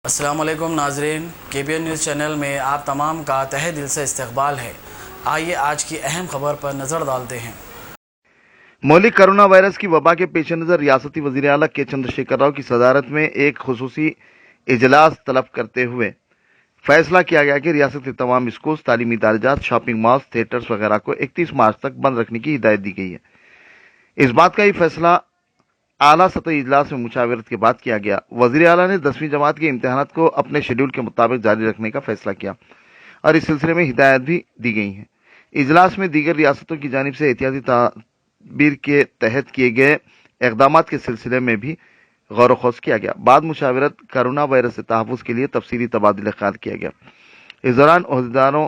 अस्सलाम वालेकुम नाजरीन, KBN न्यूज़ चैनल में आप तमाम का तहे दिल से इस्तकबाल है। आइए आज की अहम खबर पर नज़र डालते हैं। मौलिक कोरोना वायरस की वबा के पेश नज़र रियासती वज़ीर आला के चंद्रशेखर राव की सदारत में एक खुसूसी इजलास तलब करते हुए फैसला किया गया कि रियासत के तमाम स्कूल, तालीमी इदाराजात, शॉपिंग मॉल्स, थिएटर्स वगैरह को 31 मार्च तक बंद रखने की हिदायत दी गई है। इस बात का ही फैसला आला सतही इजलास में मुशावरत के बाद किया गया। वज़ीर आला ने 10वीं जमात के इम्तिहानात को अपने शेड्यूल के मुताबिक जारी रखने का फैसला किया और इस सिलसिले में हिदायत भी दी गई है। इजलास में दीगर रियासतों की जानिब से एहतियाती तदबीर के तहत किए गए इकदाम के सिलसिले में भी गौर व किया गया। बाद मुशावरत कोरोना वायरस से तहफ़्फ़ुज़ के लिए तफसीली तबादला ख्याल किया गया। इस दौरान ओहदेदारों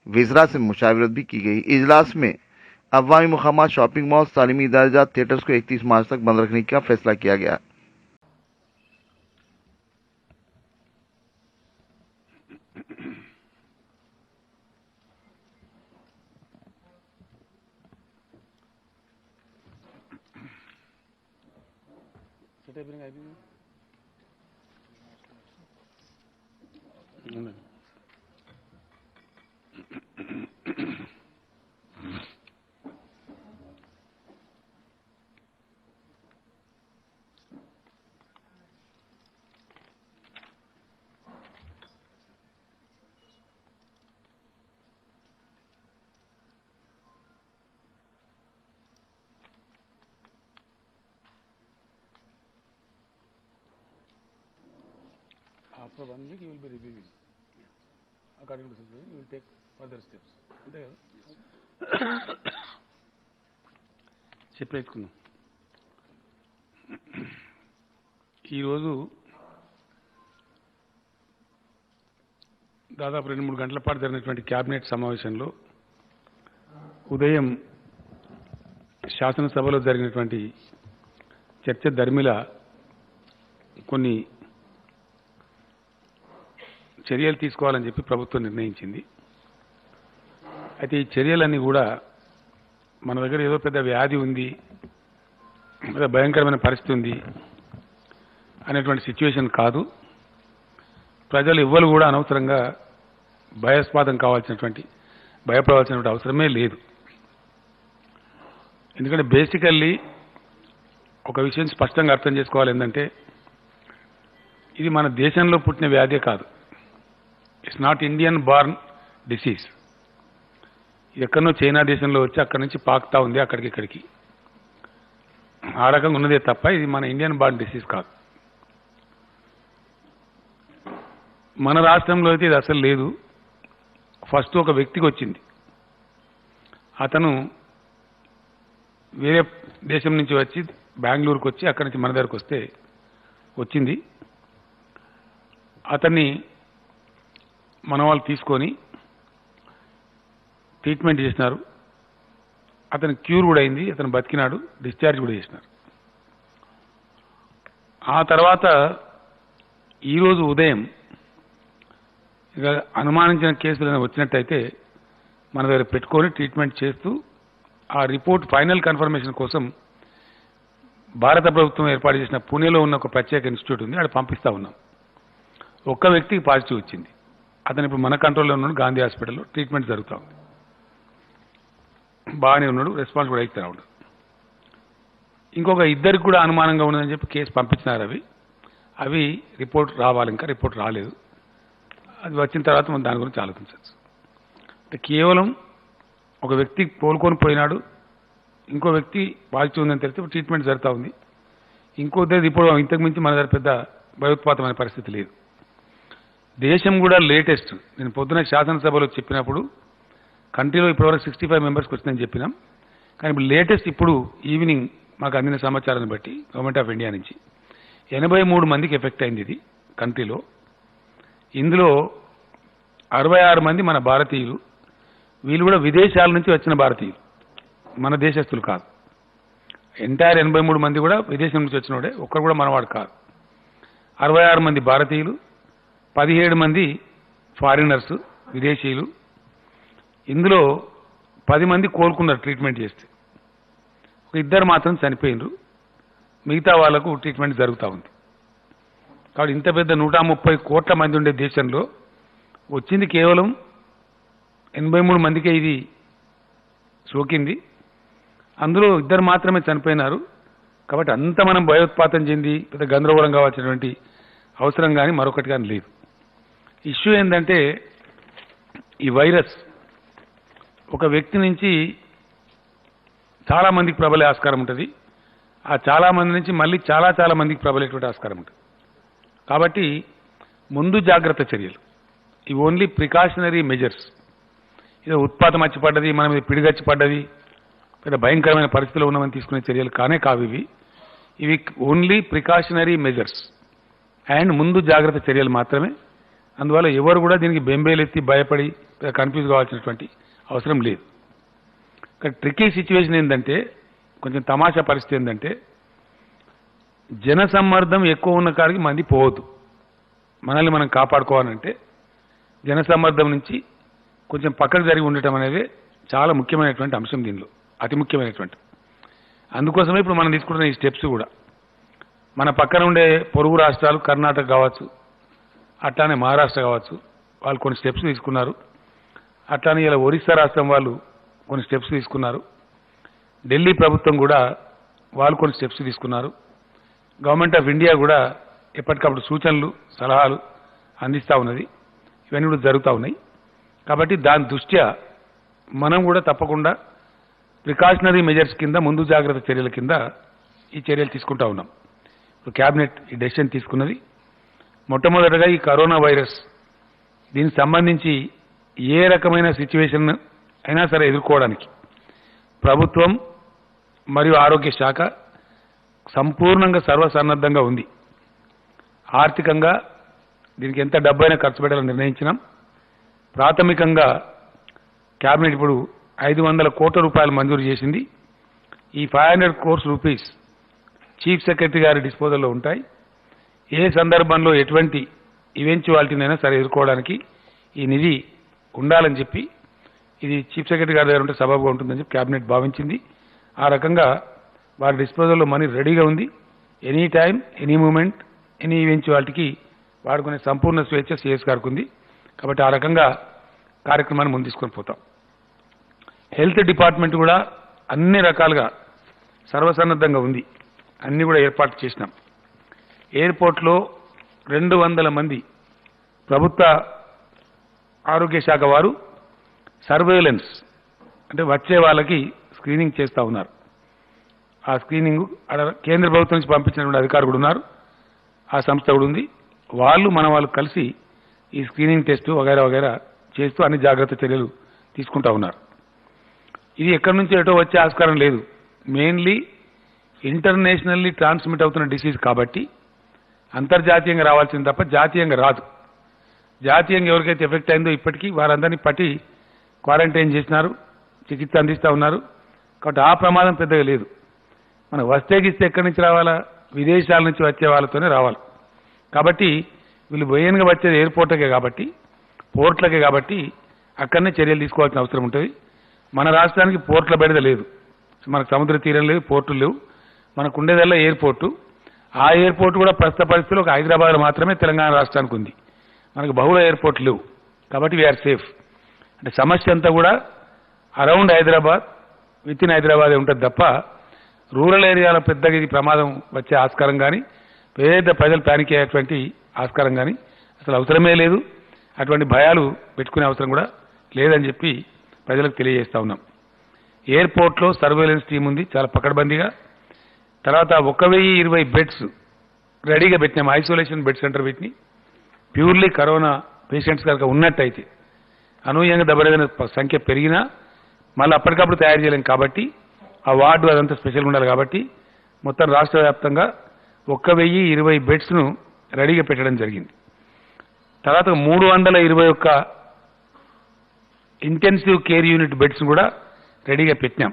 वज़रा से मुशावरत भी की गई। इजलास में अवामी मुकामात, शॉपिंग मॉल्स, तालीमी इदाराजात, थिएटर्स को 31 मार्च तक बंद रखने का फैसला किया गया। After 1 week, you will be reviewing. According to the situation, you will take further steps. అంతే కదా చెప్పేసుకున్నాం. ఈరోజు దాదాపు 2-3 గంటల పాటు జరిగినటువంటి క్యాబినెట్ సమావేశంలో ఉదయం శాసనసభలో జరిగినటువంటి చర్చ ధర్మిల కొన్ని చర్యలు తీసుకోవాలని చెప్పి ప్రభుత్వం నిర్ణయించింది. అయితే ఈ చర్యలన్నీ కూడా మన దగ్గర ఏదో పెద్ద వ్యాధి ఉంది, పెద్ద భయంకరమైన పరిస్థితి ఉంది అనేటువంటి సిచ్యువేషన్ కాదు. ప్రజలు ఎవ్వరు కూడా అనవసరంగా భయపడవలసినటువంటి అవసరమే లేదు. ఎందుకంటే బేసికల్లీ ఒక విషయం స్పష్టంగా అర్థం చేసుకోవాలి. ఏంటంటే ఇది మన దేశంలో పుట్టిన వ్యాధే కాదు. It's not Indian born disease. ఎక్కడనో చైనా దేశంలో వచ్చి అక్కడి నుంచి పాకుతా ఉంది అక్కడికి ఇక్కడికి, ఆ రకంగా ఉన్నదే తప్ప ఇది మన ఇండియన్ బార్న్ డిసీజ్ కాదు. మన రాష్ట్రంలో అయితే ఇది అసలు లేదు. ఫస్ట్ ఒక వ్యక్తికి వచ్చింది. అతను వేరే దేశం నుంచి వచ్చి బెంగళూరుకు వచ్చి అక్కడి నుంచి మన దగ్గరకు వస్తే వచ్చింది. అతన్ని మన వాళ్ళు తీసుకొని ట్రీట్మెంట్ చేసినారు. అతను క్యూర్ కూడా అయింది, అతను బతికినాడు, డిశ్చార్జ్ కూడా చేసినారు. ఆ తర్వాత ఈరోజు ఉదయం ఇక అనుమానించిన కేసులు వచ్చినట్టయితే మన దగ్గర పెట్టుకొని ట్రీట్మెంట్ చేస్తూ ఆ రిపోర్ట్ ఫైనల్ కన్ఫర్మేషన్ కోసం భారత ప్రభుత్వం ఏర్పాటు చేసిన పూణేలో ఉన్న ఒక ప్రత్యేక ఇన్స్టిట్యూట్ ఉంది, అక్కడ పంపిస్తా ఉన్నాం. ఒక్క వ్యక్తికి పాజిటివ్ వచ్చింది. అతను ఇప్పుడు మన కంట్రోల్లో ఉన్నాడు, గాంధీ హాస్పిటల్లో ట్రీట్మెంట్ జరుగుతూ ఉంది, బాగానే ఉన్నాడు, రెస్పాన్స్ కూడా ఇస్తా ఉన్నాడు. ఇంకొక ఇద్దరికి కూడా అనుమానంగా ఉన్నదని చెప్పి కేసు పంపించినారు. అవి రిపోర్ట్ రావాలి, ఇంకా రిపోర్ట్ రాలేదు. అది వచ్చిన తర్వాత మనం దాని గురించి ఆలోచించవచ్చు. అంటే కేవలం ఒక వ్యక్తి కోలుకొని పోయినాడు, ఇంకో వ్యక్తి పాజిటివ్ ఉందని తెలిస్తే ట్రీట్మెంట్ జరుగుతూ ఉంది. ఇంకో ఇప్పుడు ఇంతకు మించి మన దగ్గర పెద్ద భయోత్పాతమైన పరిస్థితి లేదు. దేశం కూడా లేటెస్ట్, నేను పొద్దున శాసనసభలో చెప్పినప్పుడు కంట్రీలో ఇప్పటివరకు 65 మెంబర్స్కి వచ్చిందని చెప్పినాం. కానీ ఇప్పుడు లేటెస్ట్ ఇప్పుడు ఈవినింగ్ మాకు అందిన సమాచారాన్ని బట్టి గవర్నమెంట్ ఆఫ్ ఇండియా నుంచి 83 మందికి ఎఫెక్ట్ అయింది ఇది కంట్రీలో. ఇందులో 66 మంది మన భారతీయులు. వీళ్ళు కూడా విదేశాల నుంచి వచ్చిన భారతీయులు, మన దేశస్తులు కాదు. ఎంటైర్ 83 మంది కూడా విదేశం నుంచి వచ్చినోడే, ఒక్కరు కూడా మనవాడు కాదు. 66 మంది భారతీయులు, 17 మంది ఫారినర్స్, విదేశీయులు. ఇందులో 10 మంది కోలుకున్నారు ట్రీట్మెంట్ చేస్తే. ఒక ఇద్దరు మాత్రం చనిపోయినరు, మిగతా వాళ్లకు ట్రీట్మెంట్ జరుగుతూ ఉంది. కాబట్టి ఇంత పెద్ద 130 కోట్ల మంది ఉండే దేశంలో వచ్చింది కేవలం 83 మందికే ఇది సోకింది. అందులో 2 మాత్రమే చనిపోయినారు. కాబట్టి అంత మనం భయోత్పాతం చెంది పెద్ద గందరగోళం కావాల్సినటువంటి అవసరం కానీ మరొకటి కానీ లేదు. ఇష్యూ ఏంటంటే ఈ వైరస్ ఒక వ్యక్తి నుంచి చాలా మందికి ప్రబలే ఆస్కారం ఉంటుంది. ఆ చాలా మంది నుంచి మళ్ళీ చాలా మందికి ప్రబలేటువంటి ఆస్కారం ఉంటుంది. కాబట్టి ముందు జాగ్రత్త చర్యలు, ఇవి ఓన్లీ ప్రికాషనరీ మెజర్స్. ఇది ఉత్పాతం వచ్చి పడ్డది, మనం ఇది పిడిగచ్చి పడ్డది, పెద్ద భయంకరమైన పరిస్థితిలో ఉన్నామని తీసుకునే చర్యలు కావు ఇవి ఓన్లీ ప్రికాషనరీ మెజర్స్ అండ్ ముందు జాగ్రత్త చర్యలు మాత్రమే. అందువల్ల ఎవరు కూడా దీనికి బెంబేలెత్తి భయపడి కన్ఫ్యూజ్ కావాల్సినటువంటి అవసరం లేదు. ఇక్కడ ట్రికీ సిచ్యువేషన్ ఏంటంటే, కొంచెం తమాషా పరిస్థితి ఏంటంటే, జనసమ్మర్దం ఎక్కువ ఉన్న కాడికి మంది పోవద్దు. మనల్ని మనం కాపాడుకోవాలంటే జనసమ్మర్దం నుంచి కొంచెం పక్కకు జరిగి ఉండటం అనేది చాలా ముఖ్యమైనటువంటి అంశం, దీనిలో అతి ముఖ్యమైనటువంటి. అందుకోసమే ఇప్పుడు మనం తీసుకుంటున్న ఈ స్టెప్స్ కూడా మన పక్కన ఉండే పొరుగు రాష్ట్రాలు, కర్ణాటక కావచ్చు, అట్లానే మహారాష్ట్ర కావచ్చు, వాళ్ళు కొన్ని స్టెప్స్ తీసుకున్నారు. అట్లానే ఇలా ఒరిస్సా రాష్ట్రం వాళ్ళు కొన్ని స్టెప్స్ తీసుకున్నారు. ఢిల్లీ ప్రభుత్వం కూడా వాళ్ళు కొన్ని స్టెప్స్ తీసుకున్నారు. గవర్నమెంట్ ఆఫ్ ఇండియా కూడా ఎప్పటికప్పుడు సూచనలు, సలహాలు అందిస్తూ ఉన్నది. ఇవన్నీ కూడా జరుగుతూ ఉన్నాయి. కాబట్టి దాని దృష్ట్యా మనం కూడా తప్పకుండా ప్రికాషనరీ మెజర్స్ కింద, ముందు జాగ్రత్త చర్యల కింద ఈ చర్యలు తీసుకుంటా ఉన్నాం. ఇప్పుడు క్యాబినెట్ ఈ డెసిషన్ తీసుకున్నది. మొట్టమొదటగా ఈ కరోనా వైరస్ దీనికి సంబంధించి ఏ రకమైన సిచ్యువేషన్ అయినా సరే ఎదుర్కోవడానికి ప్రభుత్వం మరియు ఆరోగ్య శాఖ సంపూర్ణంగా సర్వసన్నద్ధంగా ఉంది. ఆర్థికంగా దీనికి ఎంత డబ్బైనా ఖర్చు పెట్టాలని నిర్ణయించినాం. ప్రాథమికంగా క్యాబినెట్ ఇప్పుడు 500 కోట్ల రూపాయలు మంజూరు చేసింది. ఈ 500 crores రూపీస్ చీఫ్ సెక్రటరీ గారి డిస్పోజల్లో ఉంటాయి. ఏ సందర్భంలో ఎటువంటి ఈవెంచువాలిటీనైనా సరే ఎదుర్కోవడానికి ఈ నిధి ఉండాలని చెప్పి, ఇది చీఫ్ సెక్రటరీ గారి దగ్గర ఉంటే సబబుగా ఉంటుందని చెప్పి క్యాబినెట్ భావించింది. ఆ రకంగా వారి డిస్పోజల్లో మనీ రెడీగా ఉంది. Any time, any moment, any ఈవెంచువాలిటీకి వాడుకునే సంపూర్ణ స్వేచ్ఛ సిఎస్ గారికి ఉంది. కాబట్టి ఆ రకంగా కార్యక్రమాన్ని ముందు తీసుకొని పోతాం. హెల్త్ డిపార్ట్మెంట్ కూడా అన్ని రకాలుగా సర్వసన్నద్ధంగా ఉంది. అన్ని కూడా ఏర్పాటు చేసినాం. ఎయిర్పోర్ట్లో 200 మంది ప్రభుత్వ ఆరోగ్య శాఖ వారు సర్వేలెన్స్, అంటే వచ్చే వాళ్ళకి స్క్రీనింగ్ చేస్తూ ఉన్నారు. ఆ స్క్రీనింగ్ కేంద్ర ప్రభుత్వం నుంచి పంపించినటువంటి అధికారులు కూడా ఉన్నారు. ఆ సంస్థ కూడా ఉంది. వాళ్ళు కలిసి ఈ స్క్రీనింగ్ టెస్ట్ వగైరా చేస్తూ అన్ని జాగ్రత్త చర్యలు తీసుకుంటా ఉన్నారు. ఇది ఎక్కడి నుంచి ఎటో వచ్చే ఆస్కారం లేదు. మెయిన్లీ ఇంటర్నేషనల్లీ ట్రాన్స్మిట్ అవుతున్న డిసీజ్ కాబట్టి అంతర్జాతీయంగా రావాల్సింది తప్ప జాతీయంగా రాదు. జాతీయంగా ఎవరికైతే ఎఫెక్ట్ అయిందో ఇప్పటికీ వారందరినీ పట్టి క్వారంటైన్ చేసినారు, చికిత్స అందిస్తూ ఉన్నారు. కాబట్టి ఆ ప్రమాదం పెద్దగా లేదు. మనకు వస్తేగిస్తే ఎక్కడి నుంచి రావాలా? విదేశాల నుంచి వచ్చే వాళ్ళతోనే రావాలి. కాబట్టి వీళ్ళు బోయన్గా వచ్చేది ఎయిర్పోర్ట్లకే కాబట్టి, పోర్ట్లకే కాబట్టి అక్కడనే చర్యలు తీసుకోవాల్సిన అవసరం ఉంటుంది. మన రాష్ట్రానికి పోర్ట్ల బెడద లేదు. మనకు సముద్ర తీరం లేదు, పోర్టులు లేవు. మనకు ఉండేదల్లా ఎయిర్పోర్టు. ఆ ఎయిర్పోర్ట్ కూడా ప్రస్తుత పరిస్థితుల్లో ఒక హైదరాబాద్లో మాత్రమే తెలంగాణ రాష్ట్రానికి ఉంది. మనకు బహుళ ఎయిర్పోర్ట్లు లేవు. కాబట్టి వీఆర్ సేఫ్. అంటే సమస్య అంతా కూడా అరౌండ్ హైదరాబాద్, విత్ ఇన్ హైదరాబాదే ఉంటుంది తప్ప రూరల్ ఏరియాలో పెద్దగా ఇది ప్రమాదం వచ్చే ఆస్కారం కానీ, పేద ప్రజలు ప్యానిక్ అయ్యేటువంటి ఆస్కారం కానీ అసలు అవసరమే లేదు. అటువంటి భయాలు పెట్టుకునే అవసరం కూడా లేదని చెప్పి ప్రజలకు తెలియజేస్తా ఉన్నాం. ఎయిర్పోర్ట్లో సర్వేలెన్స్ టీం ఉంది, చాలా పకడ్బందీగా. తర్వాత 1020 బెడ్స్ రెడీగా పెట్టినాం, ఐసోలేషన్ బెడ్స్ అంటారు వీటిని. ప్యూర్లీ కరోనా పేషెంట్స్ కనుక ఉన్నట్టయితే అనూహ్యంగా దెబ్బతిన సంఖ్య పెరిగినా మళ్ళీ అప్పటికప్పుడు తయారు చేయలేం కాబట్టి, ఆ వార్డు అదంతా స్పెషల్గా ఉండాలి కాబట్టి మొత్తం రాష్ట్ర వ్యాప్తంగా 1020 బెడ్స్ను రెడీగా పెట్టడం జరిగింది. తర్వాత 321 ఇంటెన్సివ్ కేర్ యూనిట్ బెడ్స్ కూడా రెడీగా పెట్టినాం.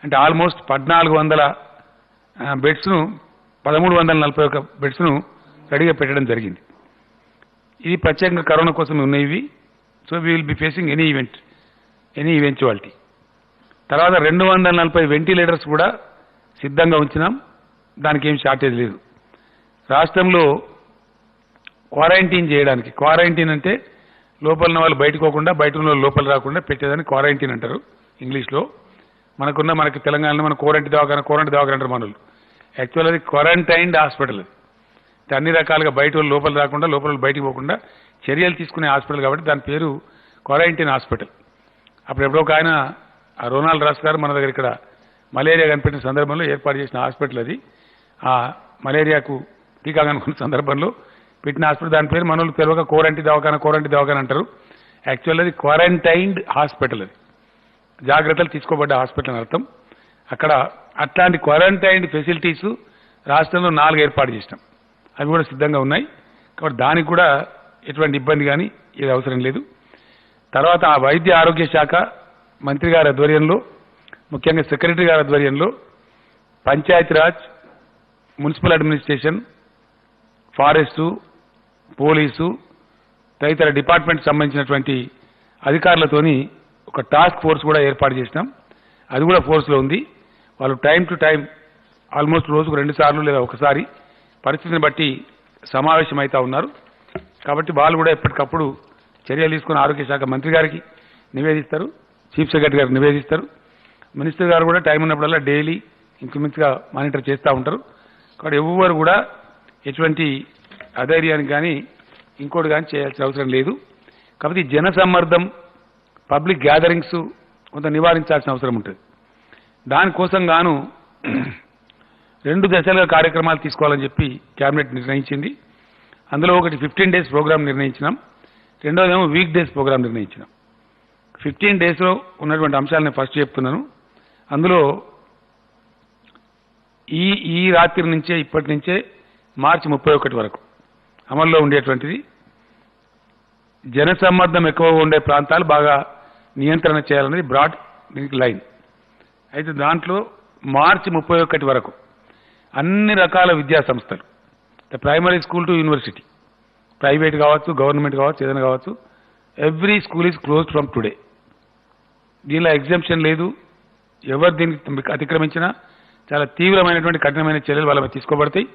అంటే ఆల్మోస్ట్ 1400 బెడ్స్ను, 1341 బెడ్స్ను రెడీగా పెట్టడం జరిగింది. ఇది ప్రత్యేకంగా కరోనా కోసం ఉన్నాయి. So we will be facing any eventuality. తర్వాత 240 వెంటిలేటర్స్ కూడా సిద్ధంగా ఉంచినాం. దానికి ఏం షార్టేజ్ లేదు. రాష్ట్రంలో క్వారంటైన్ చేయడానికి, క్వారంటైన్ అంటే లోపల ఉన్న వాళ్ళు బయటకు పోకుండా బయట ఉన్న వాళ్ళు లోపల రాకుండా పెట్టేదాన్ని క్వారంటైన్ అంటారు ఇంగ్లీష్లో. మనకి తెలంగాణలో మన కోరంటి దవాఖాన అంటారు మనోళ్ళు. యాక్చువల్ అది క్వారంటైన్డ్ హాస్పిటల్. అది అన్ని రకాలుగా బయట వాళ్ళు లోపల రాకుండా లోపల వాళ్ళు బయటకు పోకుండా చర్యలు తీసుకునే హాస్పిటల్ కాబట్టి దాని పేరు క్వారంటైన్ హాస్పిటల్. అప్పుడు ఎప్పుడో ఒక ఆయన రొనాల్డ్ రాస్ గారు మన దగ్గర ఇక్కడ మలేరియా కనిపెట్టిన సందర్భంలో ఏర్పాటు చేసిన హాస్పిటల్ అది. ఆ మలేరియాకు టీకా కనుక్కున్న సందర్భంలో పెట్టిన హాస్పిటల్. దాని పేరు మనోళ్ళు తెలియక కోరంటి దవాఖాన అంటారు. యాక్చువల్ అది క్వారంటైన్డ్ హాస్పిటల్. అది జాగ్రత్తలు తీసుకోబడ్డ హాస్పిటల్ అని అర్థం. అక్కడ అట్లాంటి క్వారంటైన్డ్ ఫెసిలిటీస్ రాష్ట్రంలో 4 ఏర్పాటు చేసినాం. అవి కూడా సిద్ధంగా ఉన్నాయి కాబట్టి దానికి కూడా ఎటువంటి ఇబ్బంది కానీ ఇది అవసరం లేదు. తర్వాత ఆ వైద్య ఆరోగ్య శాఖ మంత్రి గారి ఆధ్వర్యంలో, ముఖ్యంగా సెక్రటరీ గారి ఆధ్వర్యంలో Panchayati Raj, municipal administration, forest, police తదితర డిపార్ట్మెంట్ సంబంధించినటువంటి అధికారులతోని ఒక టాస్క్ ఫోర్స్ కూడా ఏర్పాటు చేసినాం. అది కూడా ఫోర్స్లో ఉంది. వాళ్ళు టైం టు టైం ఆల్మోస్ట్ రోజుకు 2 సార్లు లేదా ఒకసారి పరిస్థితిని బట్టి సమావేశం అవుతా ఉన్నారు. కాబట్టి వాళ్ళు కూడా ఎప్పటికప్పుడు చర్యలు తీసుకుని ఆరోగ్య శాఖ మంత్రి గారికి నివేదిస్తారు, చీఫ్ సెక్రటరీ గారికి నివేదిస్తారు. మినిస్టర్ గారు కూడా టైం ఉన్నప్పుడల్లా డైలీ ఇంక్రిమెంట్స్గా మానిటర్ చేస్తూ ఉంటారు. కాబట్టి ఎవరు కూడా ఎటువంటి అధైర్యానికి కానీ ఇంకోటి కానీ చేయాల్సిన అవసరం లేదు. కాబట్టి జన సమ్మర్దం, పబ్లిక్ గ్యాదరింగ్స్ కొంత నివారించాల్సిన అవసరం ఉంటుంది. దానికోసం గాను 2 దశలుగా కార్యక్రమాలు తీసుకోవాలని చెప్పి కేబినెట్ నిర్ణయించింది. అందులో ఒకటి 15 డేస్ ప్రోగ్రామ్ నిర్ణయించినాం, రెండోదేమో వీక్ డేస్ ప్రోగ్రామ్ నిర్ణయించినాం. 15 డేస్లో ఉన్నటువంటి అంశాలను ఫస్ట్ చెప్తున్నాను. అందులో ఈ రాత్రి నుంచే, ఇప్పటి నుంచే మార్చి 31 వరకు అమల్లో ఉండేటువంటిది. జనసమ్మర్దం ఎక్కువగా ఉండే ప్రాంతాలు బాగా నియంత్రణ చేయాలనేది బ్రాడ్ లైన్. అయితే దాంట్లో మార్చి 31 వరకు అన్ని రకాల విద్యా సంస్థలు, primary school to university, private కావచ్చు, గవర్నమెంట్ కావచ్చు, ఏదైనా కావచ్చు, every school is closed from today. దీనిలో ఎగ్జంప్షన్ లేదు. ఎవరు దీనికి అతిక్రమించినా చాలా తీవ్రమైనటువంటి కఠినమైన చర్యలు వాళ్ళ తీసుకోబడతాయి.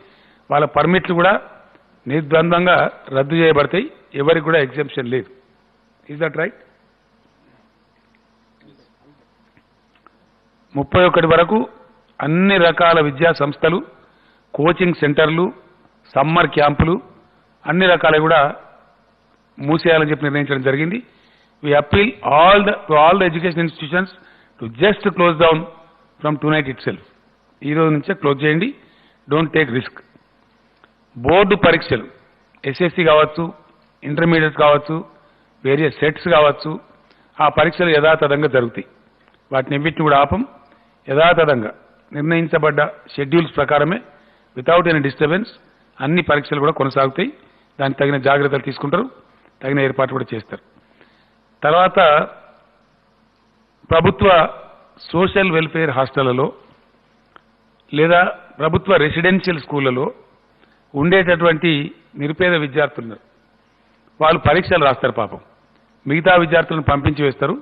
వాళ్ళ పర్మిట్లు కూడా నిర్ద్వంద్వంగా రద్దు చేయబడతాయి. ఎవరికి కూడా ఎగ్జంప్షన్ లేదు. Is that right? 31 వరకు అన్ని రకాల విద్యా సంస్థలు, కోచింగ్ సెంటర్లు, సమ్మర్ క్యాంపులు అన్ని రకాలు కూడా మూసేయాలని చెప్పి నిర్ణయించడం జరిగింది. We appeal all the education institutions to just close down from tonight itself. ఈ రోజు నుంచే క్లోజ్ చేయండి. Don't take risk. బోర్డు పరీక్షలు ఎస్ఎస్సి కావచ్చు, ఇంటర్మీడియట్ కావచ్చు, వేరియస్ సెట్స్ కావచ్చు, ఆ పరీక్షలు యథాతథంగా జరుగుతాయి. వాటిని ఎన్నిటిని కూడా ఆపం. యథాతథంగా నిర్ణయించబడ్డ షెడ్యూల్స్ ప్రకారమే వితౌట్ ఎనీ డిస్టర్బెన్స్ అన్ని పరీక్షలు కూడా కొనసాగుతాయి. దానికి తగిన జాగ్రత్తలు తీసుకుంటారు, తగిన ఏర్పాట్లు కూడా చేస్తారు. తర్వాత ప్రభుత్వ సోషల్ వెల్ఫేర్ హాస్టళ్లలో లేదా ప్రభుత్వ రెసిడెన్షియల్ స్కూళ్లలో ఉండేటటువంటి నిరుపేద విద్యార్థులు వాళ్ళు పరీక్షలు రాస్తారు. పాపం మిగతా విద్యార్థులను పంపించి వేస్తారు.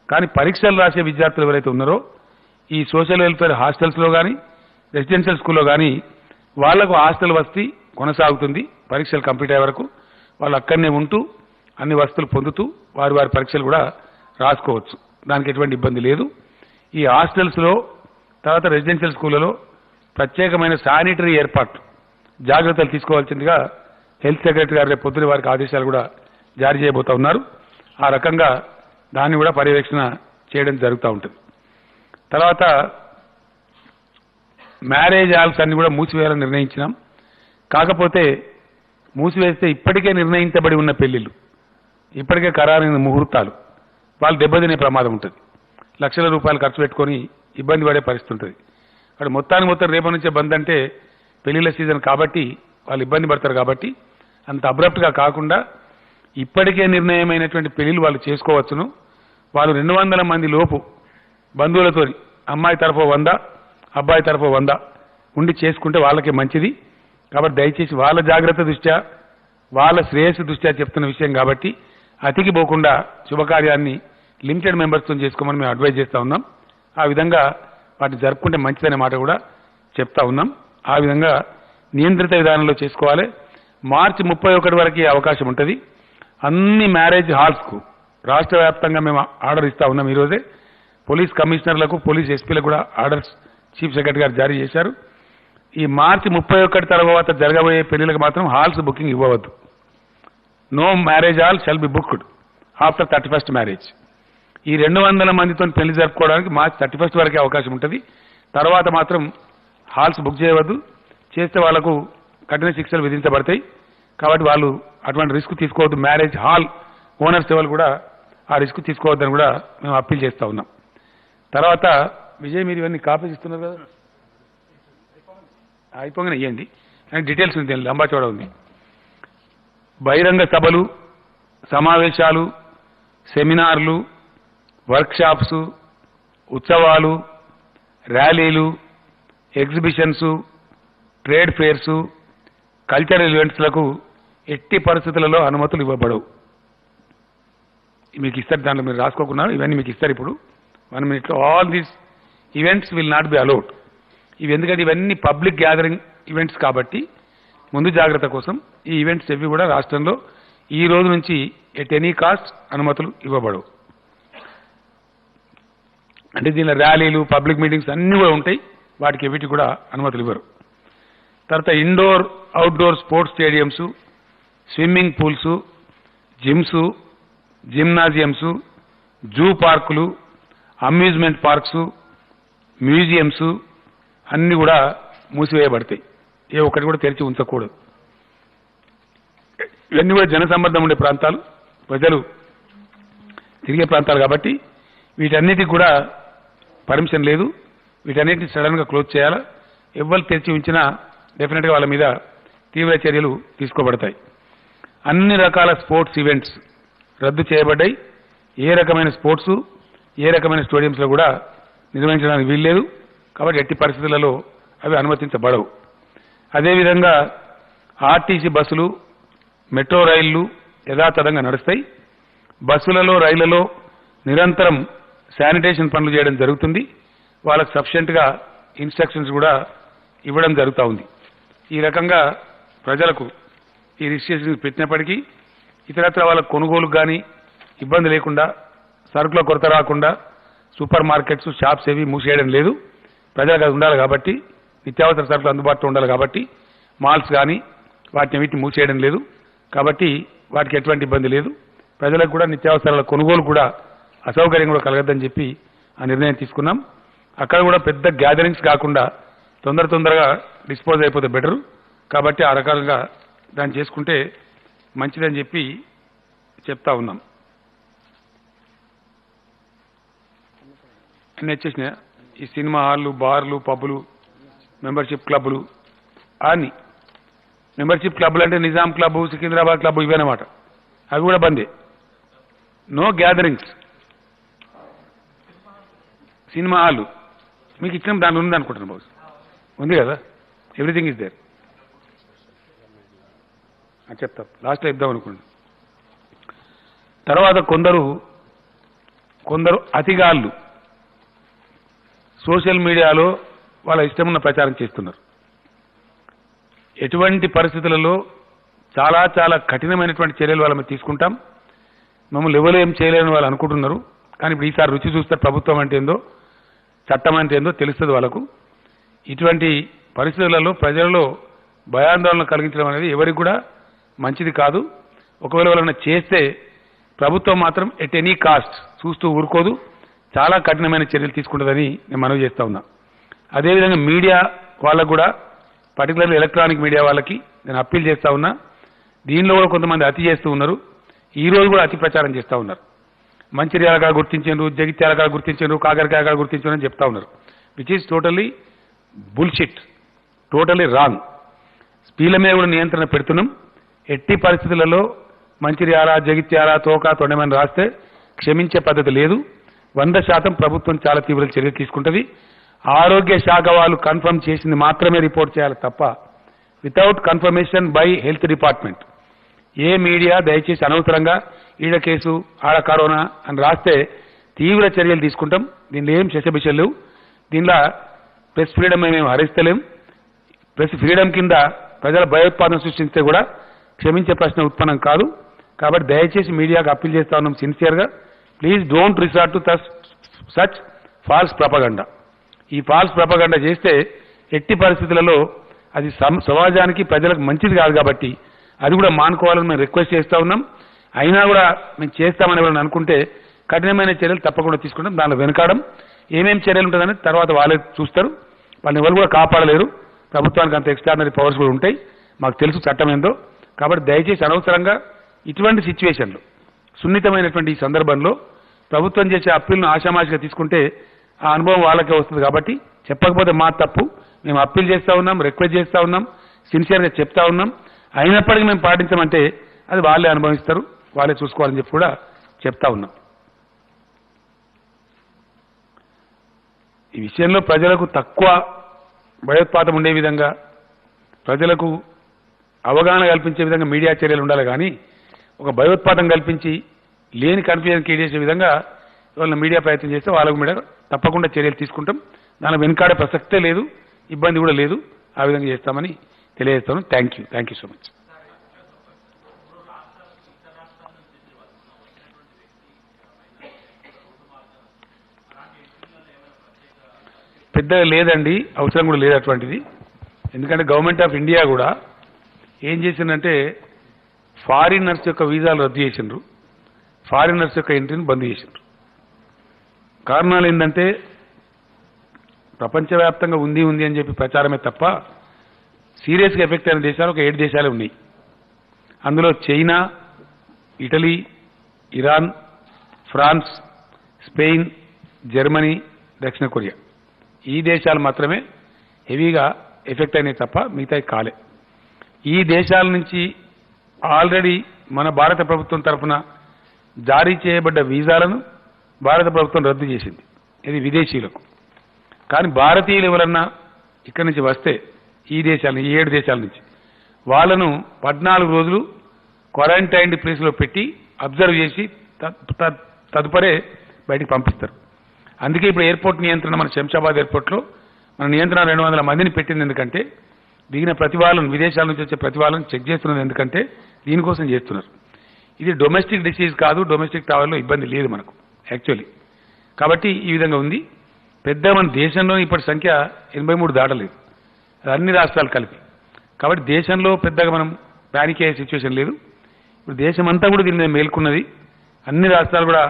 కానీ పరీక్షలు రాసే విద్యార్థులు ఎవరైతే ఉన్నారో ఈ సోషల్ వెల్ఫేర్ హాస్టల్స్లో కానీ రెసిడెన్షియల్ స్కూల్లో కానీ వాళ్లకు హాస్టల్ వసతి కొనసాగుతుంది. పరీక్షలు కంప్లీట్ అయ్యే వరకు వాళ్ళు అక్కడనే ఉంటూ అన్ని వసతులు పొందుతూ వారి పరీక్షలు కూడా రాసుకోవచ్చు. దానికి ఎటువంటి ఇబ్బంది లేదు. ఈ హాస్టల్స్లో తర్వాత రెసిడెన్షియల్ స్కూళ్లలో ప్రత్యేకమైన శానిటరీ ఏర్పాట్లు, జాగ్రత్తలు తీసుకోవాల్సిందిగా హెల్త్ సెక్రటరీ గారు రేపు పొద్దున వారికి ఆదేశాలు కూడా జారీ చేయబోతా ఉన్నారు. ఆ రకంగా దాన్ని కూడా పర్యవేక్షణ చేయడం జరుగుతూ ఉంటుంది. తర్వాత మ్యారేజ్ హాల్స్ అన్ని కూడా మూసివేయాలని నిర్ణయించినాం. కాకపోతే మూసివేస్తే ఇప్పటికే నిర్ణయించబడి ఉన్న పెళ్లిళ్ళు, ఇప్పటికే ఖరారైన ముహూర్తాలు వాళ్ళు దెబ్బతినే ప్రమాదం ఉంటుంది. లక్షల రూపాయలు ఖర్చు పెట్టుకొని ఇబ్బంది పడే పరిస్థితి ఉంటుంది. అక్కడ మొత్తం రేపటి నుంచే బంద్ అంటే పెళ్లిళ్ళ సీజన్ కాబట్టి వాళ్ళు ఇబ్బంది పడతారు. కాబట్టి అంత అబ్రప్ట్గా కాకుండా ఇప్పటికే నిర్ణయమైనటువంటి పెళ్లిళ్ళు వాళ్ళు చేసుకోవచ్చును. వాళ్ళు 200 మంది లోపు బంధువులతో అమ్మాయి తరఫు 100, అబ్బాయి తరఫు 100 ఉండి చేసుకుంటే వాళ్ళకే మంచిది. కాబట్టి దయచేసి వాళ్ళ జాగ్రత్త దృష్ట్యా, వాళ్ళ శ్రేయస్సు దృష్ట్యా చెప్తున్న విషయం కాబట్టి అతికి పోకుండా శుభకార్యాన్ని లిమిటెడ్ మెంబర్స్తో చేసుకోమని మేము అడ్వైజ్ చేస్తూ ఉన్నాం. ఆ విధంగా వాటిని జరుపుకుంటే మంచిదనే మాట కూడా చెప్తా ఉన్నాం. ఆ విధంగా నియంత్రిత విధానంలో చేసుకోవాలి. మార్చి 31 వరకు అవకాశం ఉంటుంది. అన్ని మ్యారేజ్ హాల్స్కు రాష్ట్ర వ్యాప్తంగా మేము ఆర్డర్ ఇస్తా ఉన్నాం. ఈరోజే పోలీస్ కమిషనర్లకు పోలీస్ ఎస్పీలకు కూడా ఆర్డర్స్ చీఫ్ సెక్రటరీ గారు జారీ చేశారు. ఈ మార్చి 31 తర్వాత జరగబోయే పెళ్లిలకు మాత్రం హాల్స్ బుకింగ్ ఇవ్వవద్దు. No marriage hall shall be booked after 31st marriage. ఈ 200 మందితో పెళ్లి జరుపుకోవడానికి మార్చి 31 వరకే అవకాశం ఉంటుంది. తర్వాత మాత్రం హాల్స్ బుక్ చేయవద్దు. చేస్తే వాళ్లకు కఠిన శిక్షలు విధించబడతాయి. కాబట్టి వాళ్ళు అటువంటి రిస్క్ తీసుకోవద్దు. మ్యారేజ్ హాల్ ఓనర్స్ ఎవరు కూడా ఆ రిస్క్ తీసుకోవద్దని కూడా మేము అప్పీల్ చేస్తా ఉన్నాం. తర్వాత విజయ్ మీరు ఇవన్నీ కాపీస్ ఇస్తున్నారు కదా, అయిపోగానే ఇవ్వండి. డీటెయిల్స్ ఉంది, లంబాచోడ ఉంది. బహిరంగ సభలు, సమావేశాలు, సెమినార్లు, వర్క్షాప్స్, ఉత్సవాలు, ర్యాలీలు, ఎగ్జిబిషన్స్, ట్రేడ్ ఫేర్స్, కల్చరల్ ఈవెంట్స్లకు ఎట్టి పరిస్థితులలో అనుమతులు ఇవ్వబడవు. మీకు ఇస్తారు, దాంట్లో మీరు రాసుకోకున్నారు, ఇవన్నీ మీకు ఇస్తారు. ఇప్పుడు 1 minute all these events will not be allowed. ఇవి ఎందుకంటే ఇవన్నీ పబ్లిక్ గ్యాదరింగ్ ఈవెంట్స్ కాబట్టి ముందు జాగ్రత్త కోసం ఈ ఈవెంట్స్ ఇవి కూడా రాష్ట్రంలో ఈ రోజు నుంచి ఎట్ ఎనీ కాస్ట్ అనుమతులు ఇవ్వబడవు. అంటే దీనిలో ర్యాలీలు, పబ్లిక్ మీటింగ్స్ అన్నీ కూడా ఉంటాయి. వాటికి ఎవరికి కూడా అనుమతులు ఇవ్వరు. తర్వాత indoor, outdoor sports stadiums, swimming pools, gyms, gymnasiums, zoo పార్కులు, అమ్యూజ్మెంట్ పార్క్స్, మ్యూజియంస్ అన్నీ కూడా మూసివేయబడతాయి. ఏ ఒక్కటి కూడా తెరిచి ఉంచకూడదు. ఇవన్నీ కూడా జనసమ్మర్దం ఉండే ప్రాంతాలు, ప్రజలు తిరిగే ప్రాంతాలు కాబట్టి వీటన్నిటికి కూడా పర్మిషన్ లేదు. వీటన్నిటిని సడన్గా క్లోజ్ చేయాలా. ఎవరు తెరిచి ఉంచినా డెఫినెట్గా వాళ్ళ మీద తీవ్ర చర్యలు తీసుకోబడతాయి. అన్ని రకాల స్పోర్ట్స్ ఈవెంట్స్ రద్దు చేయబడ్డాయి. ఏ రకమైన స్పోర్ట్స్, ఏ రకమైన స్టేడియంస్లో కూడా నిర్వహించడానికి వీల్లేదు. కాబట్టి ఎట్టి పరిస్థితులలో అవి అనుమతించబడవు. అదేవిధంగా ఆర్టీసీ బస్సులు, మెట్రో రైళ్లు యథాతథంగా నడుస్తాయి. బస్సులలో, రైళ్లలో నిరంతరం శానిటేషన్ పనులు చేయడం జరుగుతుంది. వాళ్ళకు సఫిషియెంట్గా ఇన్స్ట్రక్షన్స్ కూడా ఇవ్వడం జరుగుతూ ఉంది. ఈ రకంగా ప్రజలకు ఈ రిస్ట్రిక్షన్స్ పెట్టినప్పటికీ ఇతరత్ర వాళ్ళ కొనుగోలుకు కానీ ఇబ్బంది లేకుండా, సరుకుల కొరత రాకుండా సూపర్ మార్కెట్స్, షాప్స్ ఏవి మూసేయడం లేదు. ప్రజలకు అది ఉండాలి కాబట్టి, నిత్యావసర సరుకులు అందుబాటులో ఉండాలి కాబట్టి మాల్స్ కానీ వాటిని వీటిని మూసేయడం లేదు. కాబట్టి వాటికి ఎటువంటి ఇబ్బంది లేదు. ప్రజలకు కూడా నిత్యావసరాల కొనుగోలు కూడా అసౌకర్యం కూడా కలగద్దని చెప్పి ఆ నిర్ణయం తీసుకున్నాం. అక్కడ కూడా పెద్ద గ్యాదరింగ్స్ కాకుండా తొందరగా డిస్పోజ్ అయిపోతే బెటరు. కాబట్టి ఆ రకాలుగా దాన్ని చేసుకుంటే మంచిదని చెప్పి చెప్తా ఉన్నాం. అన్నీ వచ్చేసినాయా? ఈ సినిమా హాళ్ళు, బార్లు, పబ్బులు, మెంబర్షిప్ క్లబ్లు అన్ని. మెంబర్షిప్ క్లబ్లు అంటే నిజాం క్లబ్, సికింద్రాబాద్ క్లబ్ ఇవన్నమాట. అవి కూడా బందే. No gatherings. సినిమా హాళ్ళు మీకు ఇచ్చిన దాని ఉంది అనుకుంటున్నాను. బాబు ఉంది కదా, ఎవ్రీథింగ్ ఇస్ దేర్. చెప్తా, లాస్ట్లో ఇద్దాం అనుకోండి. తర్వాత కొందరు అతిగాళ్ళు సోషల్ మీడియాలో వాళ్ళ ఇష్టమున్న ప్రచారం చేస్తున్నారు. ఎటువంటి పరిస్థితులలో చాలా చాలా కఠినమైనటువంటి చర్యలు వాళ్ళ మీద తీసుకుంటాం. మమ్మల్ని ఎవరు ఏం చేయలేని వాళ్ళు అనుకుంటున్నారు. కానీ ఇప్పుడు ఈసారి రుచి చూస్తే ప్రభుత్వం అంటే ఏందో, చట్టం అంటే ఏందో తెలుస్తుంది వాళ్ళకు. ఇటువంటి పరిస్థితులలో ప్రజలలో భయాందోళన కలిగించడం అనేది ఎవరికి కూడా మంచిది కాదు. ఒకవేళ వాళ్ళని చేస్తే ప్రభుత్వం మాత్రం ఎట్ ఎనీ కాస్ట్ చూస్తూ ఊరుకోదు, చాలా కఠినమైన చర్యలు తీసుకుంటుందని నేను మనవి చేస్తా ఉన్నా. అదేవిధంగా మీడియా వాళ్ళకు కూడా, పర్టికులర్లీ ఎలక్ట్రానిక్ మీడియా వాళ్ళకి నేను అప్పీల్ చేస్తా ఉన్నా. దీనిలో కూడా కొంతమంది అతి చేస్తూ ఉన్నారు. ఈ రోజు కూడా అతి ప్రచారం చేస్తూ ఉన్నారు. మంచిర్యాల గుర్తించారు, జగిత్యాల గుర్తించారు, కాకరకాయ గుర్తించారు అని చెప్తా ఉన్నారు. Which is totally bullshit, totally wrong. స్పీల మీద కూడా నియంత్రణ పెడుతున్నాం. ఎట్టి పరిస్థితులలో మంచిర్యాల, జగిత్యాల, తోక, తొండమని రాస్తే క్షమించే పద్ధతి లేదు. 100% ప్రభుత్వం చాలా తీవ్ర చర్యలు తీసుకుంటుంది. ఆరోగ్య శాఖ వాళ్ళు కన్ఫర్మ్ చేసింది మాత్రమే రిపోర్ట్ చేయాలి తప్ప without confirmation by health department A media దయచేసి అనవసరంగా ఈడ కేసు, ఆడ కరోనా అని రాస్తే తీవ్ర చర్యలు తీసుకుంటాం. దీనిలో ఏం శశబిషలు లేవు. దీనిలో ప్రెస్ ఫ్రీడమ్ మేము హరిస్తలేం. ప్రెస్ ఫ్రీడమ్ కింద ప్రజల భయోత్పాదన సృష్టిస్తే కూడా క్షమించే ప్రశ్న ఉత్పన్నం కాదు. కాబట్టి దయచేసి మీడియాకు అప్పీల్ చేస్తా ఉన్నాం సిన్సియర్గా, please don't resort to such false propaganda. ఈ ఫాల్స్ ప్రపగండా చేస్తే ఎట్టి పరిస్థితులలో అది సమాజానికి ప్రజలకు మంచిది కాదు. కాబట్టి అది కూడా మానుకోవాలని మేము రిక్వెస్ట్ చేస్తూ ఉన్నాం. అయినా కూడా మేము చేస్తామని ఎవరైనా అనుకుంటే కఠినమైన చర్యలు తప్పకుండా తీసుకుంటాం. దానిలో వెనకాడం ఏమేం చర్యలు ఉంటుందని తర్వాత వాళ్ళే చూస్తారు. వాళ్ళని ఎవరు కూడా కాపాడలేరు. ప్రభుత్వానికి అంత ఎక్స్ట్రాడినరీ పవర్స్ కూడా ఉంటాయి, మాకు తెలుసు చట్టం ఏందో. కాబట్టి దయచేసి అనవసరంగా ఇటువంటి సిచ్యువేషన్లు, సున్నితమైనటువంటి ఈ సందర్భంలో ప్రభుత్వం చేసే అప్పీల్ను ఆషామాషిగా తీసుకుంటే ఆ అనుభవం వాళ్ళకే వస్తుంది. కాబట్టి చెప్పకపోతే మా తప్పు. మేము అప్పీల్ చేస్తూ ఉన్నాం, రిక్వెస్ట్ చేస్తూ ఉన్నాం, సిన్సియర్గా చెప్తా ఉన్నాం. అయినప్పటికీ మేము పాటించమంటే అది వాళ్ళే అనుభవిస్తారు, వాళ్ళే చూసుకోవాలని చెప్పి కూడా చెప్తా ఉన్నాం. ఈ విషయంలో ప్రజలకు తక్కువ భయోత్పాతం ఉండే విధంగా, ప్రజలకు అవగాహన కల్పించే విధంగా మీడియా చర్యలు ఉండాలి. కానీ ఒక భయోత్పాతం కల్పించి లేని కన్ఫ్యూజన్ క్రియేట్ చేసే విధంగా వాళ్ళని మీడియా ప్రయత్నం చేస్తే వాళ్ళకు మీద తప్పకుండా చర్యలు తీసుకుంటాం. దాని వెనుకాడే ప్రసక్తే లేదు, ఇబ్బంది కూడా లేదు. ఆ విధంగా చేస్తామని తెలియజేస్తాను. Thank you so much. పెద్దగా లేదండి, అవసరం కూడా లేదు అటువంటిది. ఎందుకంటే గవర్నమెంట్ ఆఫ్ ఇండియా కూడా ఏం చేసిందంటే ఫారినర్స్ యొక్క వీసాలు రద్దు చేసిండ్రు, ఫారినర్స్ యొక్క ఎంట్రీని బంద్ చేసిండ్రు. కారణాలు ఏంటంటే ప్రపంచవ్యాప్తంగా ఉంది అని చెప్పి ప్రచారమే తప్ప సీరియస్గా ఎఫెక్ట్ అయిన దేశాలు ఒక 7 దేశాలే ఉన్నాయి. అందులో China, Italy, Iran, France, Spain, Germany, దక్షిణ కొరియా. ఈ దేశాలు మాత్రమే హెవీగా ఎఫెక్ట్ అయినాయి తప్ప మిగతాయి కాలే. ఈ దేశాల నుంచి ఆల్రెడీ మన భారత ప్రభుత్వం తరఫున జారీ చేయబడ్డ వీసాలను భారత ప్రభుత్వం రద్దు చేసింది, ఇది విదేశీయులకు. కానీ భారతీయులు ఎవరన్నా ఇక్కడి నుంచి వస్తే ఈ 7 దేశాల నుంచి వాళ్ళను 14 రోజులు క్వారంటైన్డ్ ప్లేస్లో పెట్టి అబ్జర్వ్ చేసి తదుపరే బయటికి పంపిస్తారు. అందుకే ఇప్పుడు ఎయిర్పోర్ట్ నియంత్రణ మన శంషాబాద్ ఎయిర్పోర్ట్లో మన నియంత్రణ 200 మందిని పెట్టింది. ఎందుకంటే దిగిన ప్రతి వాళ్ళను, విదేశాల నుంచి వచ్చే ప్రతి వాళ్ళని చెక్ చేస్తున్నది. ఎందుకంటే దీనికోసం చేస్తున్నారు. ఇది డొమెస్టిక్ డిసీజ్ కాదు, డొమెస్టిక్ ట్రావెల్లో ఇబ్బంది లేదు మనకు యాక్చువల్లీ. కాబట్టి ఈ విధంగా ఉంది. పెద్ద మన దేశంలో ఇప్పటి సంఖ్య 83 దాటలేదు, అది అన్ని రాష్ట్రాలు కలిపి. కాబట్టి దేశంలో పెద్దగా మనం ప్యానిక్ అయ్యే సిచ్యువేషన్ లేదు. ఇప్పుడు దేశం అంతా కూడా దీని మీద మేల్కొన్నది. అన్ని రాష్ట్రాలు కూడా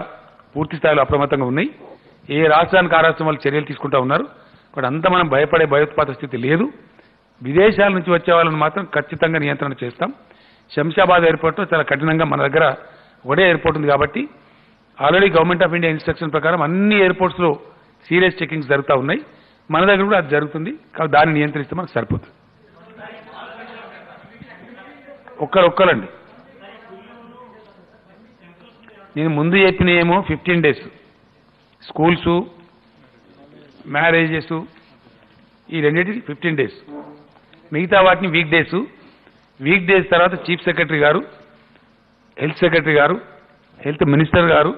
పూర్తి స్థాయిలో అప్రమత్తంగా ఉన్నాయి. ఏ రాష్ట్రానికి ఆ రాష్ట్రం వాళ్ళు చర్యలు తీసుకుంటా ఉన్నారు. కాబట్టి అంతా మనం భయపడే భయోత్పాత స్థితి లేదు. విదేశాల నుంచి వచ్చే వాళ్ళని మాత్రం ఖచ్చితంగా నియంత్రణ చేస్తాం. శంషాబాద్ ఎయిర్పోర్ట్లో చాలా కఠినంగా, మన దగ్గర ఒకటే ఎయిర్పోర్ట్ ఉంది కాబట్టి already government of India instruction ప్రకారం అన్ని ఎయిర్పోర్ట్స్లో సీరియస్ చెకింగ్స్ జరుగుతూ ఉన్నాయి. మన దగ్గర కూడా అది జరుగుతుంది. కాబట్టి దాన్ని నియంత్రిస్తే మనకు సరిపోతుంది. ఒక్కరండి. నేను ముందు చెప్పిన ఏమో 15 days స్కూల్స్, మ్యారేజెస్, ఈ రెండింటికి 15 days. మిగతా వాటిని వీక్ డేస్ తర్వాత చీఫ్ సెక్రటరీ గారు, హెల్త్ సెక్రటరీ గారు, హెల్త్ మినిస్టర్ గారు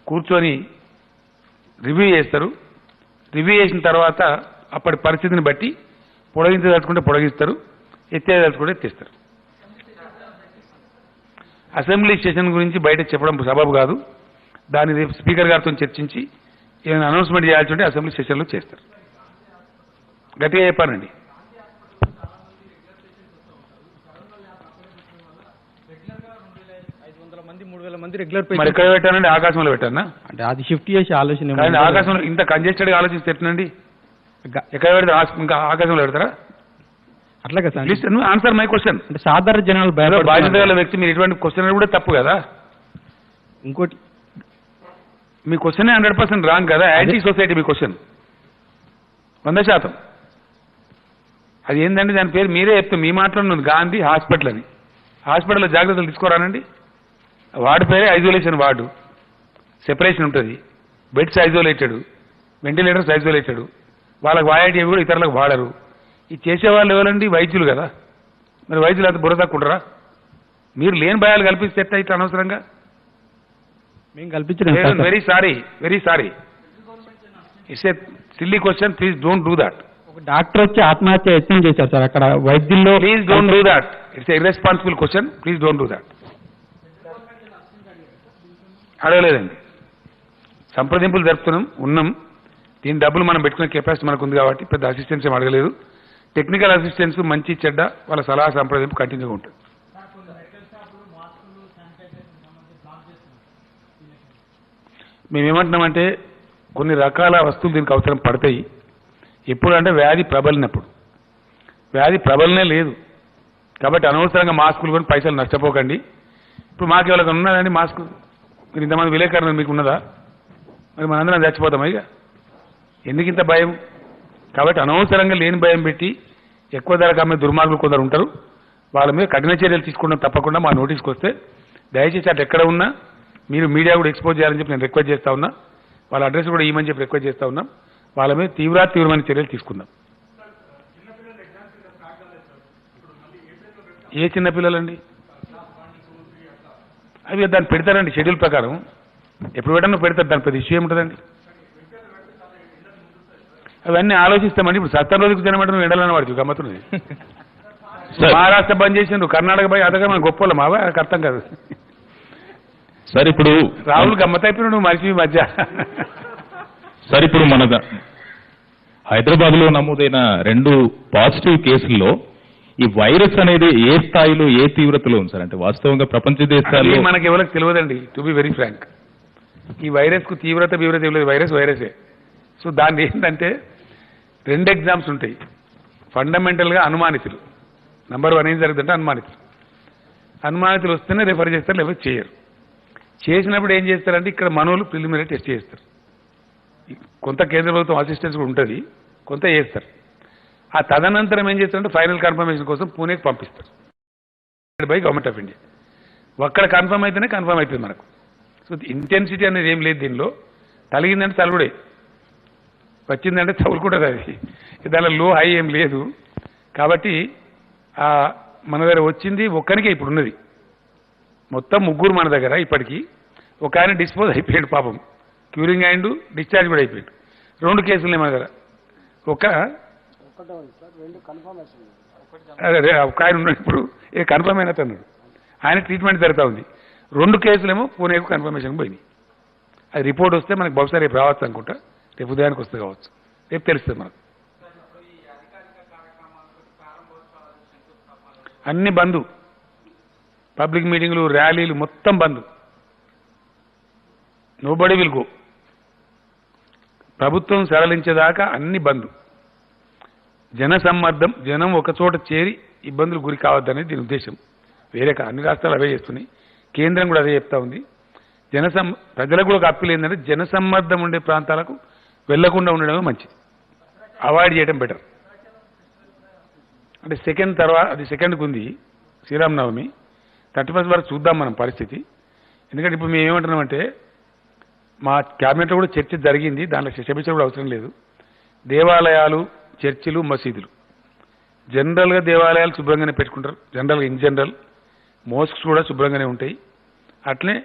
కూర్చొని రివ్యూ చేస్తారు. రివ్యూ చేసిన తర్వాత అప్పటి పరిస్థితిని బట్టి పొడిగించదలుచుకుంటే పొడిగిస్తారు, ఎత్తేదలుచుకుంటే ఎత్తేస్తారు. అసెంబ్లీ సెషన్ గురించి బయట చెప్పడం సబబు కాదు. దాన్ని రేపు స్పీకర్ గారితో చర్చించి ఏమైనా అనౌన్స్మెంట్ చేయాల్సి ఉంటే అసెంబ్లీ సెషన్లో చేస్తారు. గట్టిగా చెప్పానండి. మరి ఎక్కడ పెట్టానండి? ఆకాశంలో పెట్టానా? అంటే అది షిఫ్ట్ చేసి ఆలోచన. ఆకాశంలో ఇంత కంజెస్టెడ్గా ఆలోచిస్తే ఎట్లండి? ఎక్కడ పెడితే ఇంకా ఆకాశంలో పెడతారా? అట్లాగే సార్. Answer my question. అంటే సాధారణ జనాలు బాధ్యత గల వ్యక్తి మీరు ఇటువంటి క్వశ్చన్ కూడా తప్పు కదా. ఇంకోటి, మీ క్వశ్చన్ 100% రాంగ్ కదా. యాంటీ సొసైటీ మీ క్వశ్చన్ 100%. అది ఏంటంటే దాని పేరు మీరే చెప్తాం. మీ మాట్లాడున్నది గాంధీ హాస్పిటల్ అని. హాస్పిటల్లో జాగ్రత్తలు తీసుకోరానండి. వార్డు పేరే ఐసోలేషన్ వార్డు, సెపరేషన్ ఉంటుంది. Beds isolated, ventilators isolated. వాళ్ళకి వాడేటివి కూడా ఇతరులకు వాడరు. ఇది చేసేవాళ్ళు ఎవరండి? వైద్యులు కదా. మరి వైద్యులు అంత బుర్ర తక్కుంటారా? మీరు లేని భయాలు కల్పిస్తే ఎట్లా ఇట్లా అనవసరంగా? మేము కల్పించడం. Very sorry. It's a silly question. Please don't do that. ఒక డాక్టర్ వచ్చి ఆత్మహత్య యత్నం చేశారు సార్ అక్కడ వైద్యుల్లో. Please don't do that. It's irresponsible question, please don't do that. అడగలేదండి, సంప్రదింపులు జరుపుతున్నాం, ఉన్నాం. దీని డబ్బులు మనం పెట్టుకునే కెపాసిటీ మనకు ఉంది కాబట్టి పెద్ద అసిస్టెన్స్ ఏం అడగలేదు. టెక్నికల్ అసిస్టెన్స్ మంచి చెడ్డ వాళ్ళ సలహా సంప్రదింపు కంటిన్యూగా ఉంటుంది. మేమేమంటున్నామంటే కొన్ని రకాల వస్తువులు దీనికి అవసరం పడతాయి. ఎప్పుడు అంటే వ్యాధి ప్రబలినప్పుడు. వ్యాధి ప్రబలనే లేదు కాబట్టి అనవసరంగా మాస్కులు కొని పైసలు నష్టపోకండి. ఇప్పుడు మాకు ఎవరికి ఉన్నదండి మాస్క్? మీరు ఇంతమంది విలేకరులు మీకు ఉన్నదా? మరి మనందరం చచ్చిపోతాం ఇక. ఎందుకు ఇంత భయం? కాబట్టి అనవసరంగా లేని భయం పెట్టి ఎక్కువ ధరకు అమ్మే దుర్మార్గులు కొందరు ఉంటారు. వాళ్ళ మీద కఠిన చర్యలు తీసుకుంటాం తప్పకుండా. మా నోటీస్కి వస్తే దయచేసి అటు ఎక్కడ ఉన్నా మీరు మీడియా కూడా ఎక్స్పోజ్ చేయాలని చెప్పి నేను రిక్వెస్ట్ చేస్తా ఉన్నా. వాళ్ళ అడ్రస్ కూడా ఇవ్వమని చెప్పి రిక్వెస్ట్ చేస్తా ఉన్నాం. వాళ్ళ మీద తీవ్రమైన చర్యలు తీసుకుందాం. ఏ చిన్న పిల్లలండి? అవి దాన్ని పెడతారండి షెడ్యూల్ ప్రకారం. ఎప్పుడు పెట్టానో పెడతారు, దాని పెద్ద ఇష్యూ ఏముంటుందండి? అవన్నీ ఆలోచిస్తామండి. ఇప్పుడు సత్తం రోజుకు తినమంటే ఎండలని వాడుతుంది గమ్మతున్నది. మహారాష్ట్ర బంద్ చేసిండ్రు, కర్ణాటక పోయి అదగా మన గొప్ప మావా నాకు అర్థం కాదు సార్. ఇప్పుడు రాహుల్ గమ్మత్ అయిపోయినా నువ్వు మనిషి మధ్య. సార్ ఇప్పుడు మన హైదరాబాద్ లో నమోదైన 2 పాజిటివ్ కేసుల్లో ఈ వైరస్ అనేది ఏ స్థాయిలో ఏ తీవ్రతలో ఉంది సార్? అంటే వాస్తవంగా ప్రపంచ దేశాల్లో మనకి ఎవరికి తెలియదండి, టు బి వెరీ ఫ్రాంక్. ఈ వైరస్ కు తీవ్రత తెలియదు. వైరసే. సో దాన్ని ఏంటంటే 2 ఎగ్జామ్స్ ఉంటాయి. ఫండమెంటల్ గా అనుమానితులు, నంబర్ 1 ఏం జరుగుతుందంటే అనుమానితులు వస్తేనే రెఫర్ చేస్తారు, లేకపోతే చేయరు. చేసినప్పుడు ఏం చేస్తారంటే ఇక్కడ మనోళ్ళు ప్రిలిమినరీ టెస్ట్ చేస్తారు. కొంత కేంద్ర ప్రభుత్వం అసిస్టెన్స్ కూడా ఉంటుంది, కొంత చేస్తారు. ఆ తదనంతరం ఏం చేస్తారంటే ఫైనల్ కన్ఫర్మేషన్ కోసం పూణేకి పంపిస్తారు బై గవర్నమెంట్ ఆఫ్ ఇండియా. అక్కడ కన్ఫర్మ్ అయితేనే కన్ఫర్మ్ అవుతుంది మనకు. సో ఇంటెన్సిటీ అనేది ఏం లేదు దీనిలో. తలిగిందంటే తలుగుడే, వచ్చిందంటే తగులుకుంటుంది. అది దానిలో లో హై ఏం లేదు. కాబట్టి మన దగ్గర వచ్చింది ఒక్కరికే ఇప్పుడు ఉన్నది. మొత్తం 3 మన దగ్గర ఇప్పటికీ. ఒక ఆయన డిస్పోజ్ అయిపోయాడు పాపం, క్యూరింగ్ అయిండు, డిశ్చార్జ్ కూడా అయిపోయాడు. 2 కేసులు మన దగ్గర. అదే ఒక ఆయన ఉన్నాడు ఇప్పుడు, ఏ కన్ఫర్మ్ అయినట్టు అన్నాడు. ఆయన ట్రీట్మెంట్ జరుగుతూ ఉంది. 2 కేసులేమో పూణేకు కన్ఫర్మేషన్ పోయినాయి. అది రిపోర్ట్ వస్తే మనకు బహుశా రేపు రావచ్చు అనుకుంటా, రేపు ఉదయానికి వస్తే కావచ్చు, రేపు తెలుస్తుంది మనకు. అన్ని బంద్, పబ్లిక్ మీటింగ్లు, ర్యాలీలు మొత్తం బంద్. Nobody will go. ప్రభుత్వం సరళించేదాకా అన్ని బంద్. జనసమ్మర్దం, జనం ఒక చోట చేరి ఇబ్బందులు గురి కావద్దనేది దీని ఉద్దేశం. వేరే అన్ని రాష్ట్రాలు అవే చేస్తున్నాయి, కేంద్రం కూడా అదే చెప్తా ఉంది. ప్రజలకు కూడా ఒక అప్పీల్ ఏంటంటే జనసమ్మర్దం ఉండే ప్రాంతాలకు వెళ్లకుండా ఉండడమే మంచిది, అవాయిడ్ చేయడం బెటర్. అంటే అది సెకండ్కి ఉంది శ్రీరామనవమి, 31 వరకు చూద్దాం మనం పరిస్థితి. ఎందుకంటే ఇప్పుడు మేము ఏమంటున్నామంటే మా క్యాబినెట్లో కూడా చర్చ జరిగింది, దాంట్లో శిక్ష కూడా అవసరం లేదు. దేవాలయాలు, చర్చిలు, మసీదులు జనరల్గా దేవాలయాలు శుభ్రంగానే పెట్టుకుంటారు. ఇన్ జనరల్ మోస్క్స్ కూడా శుభ్రంగానే ఉంటాయి. అట్లనే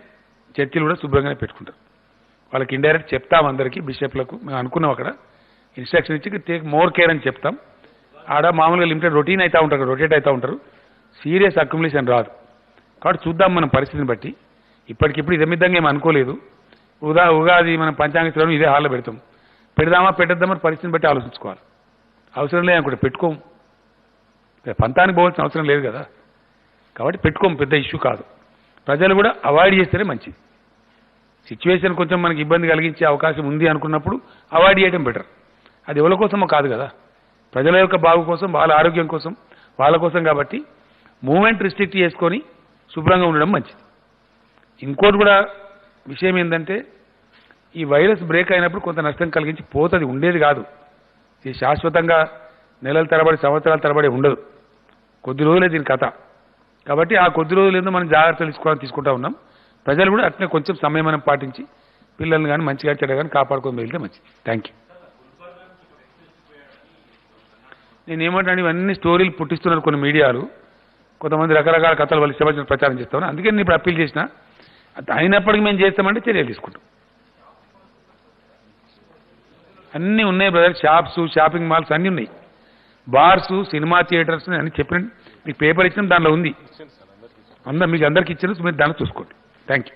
చర్చిలు కూడా శుభ్రంగానే పెట్టుకుంటారు. వాళ్ళకి ఇండైరెక్ట్ చెప్తాం అందరికీ, బిషప్లకు మేము అనుకున్నాం. అక్కడ ఇన్స్ట్రక్షన్ ఇచ్చి టేక్ మోర్ కేర్ అని చెప్తాం. ఆడ మామూలుగా లిమిటెడ్ రొటీన్ అవుతూ ఉంటారు, రొటేట్ అవుతూ ఉంటారు. సీరియస్ అక్యుములేషన్ రాదు. కాబట్టి చూద్దాం మనం పరిస్థితిని బట్టి. ఇప్పటికిప్పుడు ఇదే విధంగా ఏమి అనుకోలేదు. ఉగాది మనం పంచాంగ ఇదే హాల్లో పెడదామా పెట్టద్దామా పరిస్థితిని బట్టి ఆలోచించుకోవాలి. అవసరం లేదనుకుంటే పెట్టుకోము, పంతానికి పోవాల్సిన అవసరం లేదు కదా. కాబట్టి పెట్టుకోము, పెద్ద ఇష్యూ కాదు. ప్రజలు కూడా అవాయిడ్ చేస్తేనే మంచిది. సిచ్యువేషన్ కొంచెం మనకి ఇబ్బంది కలిగించే అవకాశం ఉంది అనుకున్నప్పుడు అవాయిడ్ చేయడం బెటర్. అది ఎవరి కోసమో కాదు కదా, ప్రజల యొక్క బాగు కోసం, వాళ్ళ ఆరోగ్యం కోసం, వాళ్ళ కోసం. కాబట్టి మూవ్మెంట్ రిస్ట్రిక్ట్ చేసుకొని శుభ్రంగా ఉండడం మంచిది. ఇంకోటి కూడా విషయం ఏంటంటే ఈ వైరస్ బ్రేక్ అయినప్పుడు కొంత నష్టం కలిగించి పోతుంది, ఉండేది కాదు. ఇది శాశ్వతంగా నెలల తరబడి, సంవత్సరాల తరబడి ఉండదు. కొద్ది రోజులే దీని కథ. కాబట్టి ఆ కొద్ది రోజులు ఏందో మనం జాగ్రత్తలు తీసుకుంటా ఉన్నాం. ప్రజలు కూడా అట్లనే కొంచెం సంయమనం పాటించి పిల్లల్ని కానీ మంచిగా చెడ్డ కానీ కాపాడుకొని వెళ్తే మంచిది. Thank you. నేనేమంటాను, ఇవన్నీ స్టోరీలు పుట్టిస్తున్నారు కొన్ని మీడియాలు, కొంతమంది రకరకాల కథలు వాళ్ళు ఇష్టపడిన ప్రచారం చేస్తామని. అందుకే నేను ఇప్పుడు అప్పీల్ చేసిన, అయినప్పటికీ మేము చేస్తామంటే చర్యలు తీసుకుంటాం. అన్నీ ఉన్నాయి బ్రదర్, షాప్స్, షాపింగ్ మాల్స్ అన్నీ ఉన్నాయి, బార్స్, సినిమా థియేటర్స్ అన్ని చెప్పిన మీకు పేపర్ ఇచ్చిన దానిలో ఉంది మీకు అందరికి ఇచ్చారు, మీరు దాన్ని చూసుకోండి. Thank you.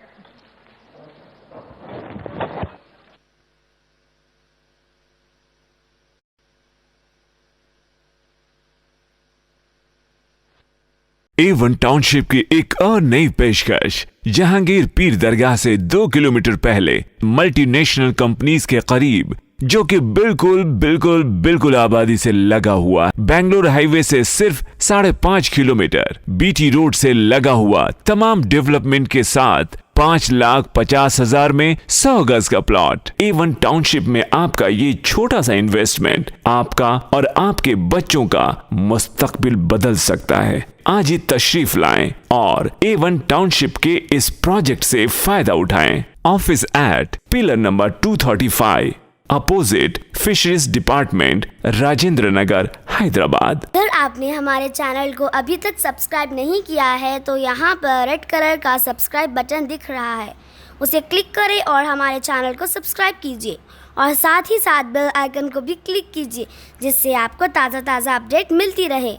A1 टाउनशिप की एक और नई पेशकश। जहांगीर पीर दरगाह से 2 किलोमीटर पहले मल्टीनेशनल कंपनीज के करीब, जो कि बिल्कुल आबादी से लगा हुआ, बेंगलोर हाईवे से सिर्फ 5.5 किलोमीटर, बीटी रोड से लगा हुआ, तमाम डेवलपमेंट के साथ 5,50,000 में 100 गज का प्लॉट। A1 टाउनशिप में आपका ये छोटा सा इन्वेस्टमेंट आपका और आपके बच्चों का मुस्तकबिल बदल सकता है। आज ही तशरीफ लाएं और A1 टाउनशिप के इस प्रोजेक्ट से फायदा उठाएं। Office at pillar number 235 opposite fisheries department, Rajendra Nagar, Hyderabad. अगर आपने हमारे चैनल को अभी तक सब्सक्राइब नहीं किया है तो यहाँ पर रेड कलर का सब्सक्राइब बटन दिख रहा है, उसे क्लिक करें और हमारे चैनल को सब्सक्राइब कीजिए और साथ ही साथ बेल आइकन को भी क्लिक कीजिए, जिससे आपको ताज़ा अपडेट मिलती रहे।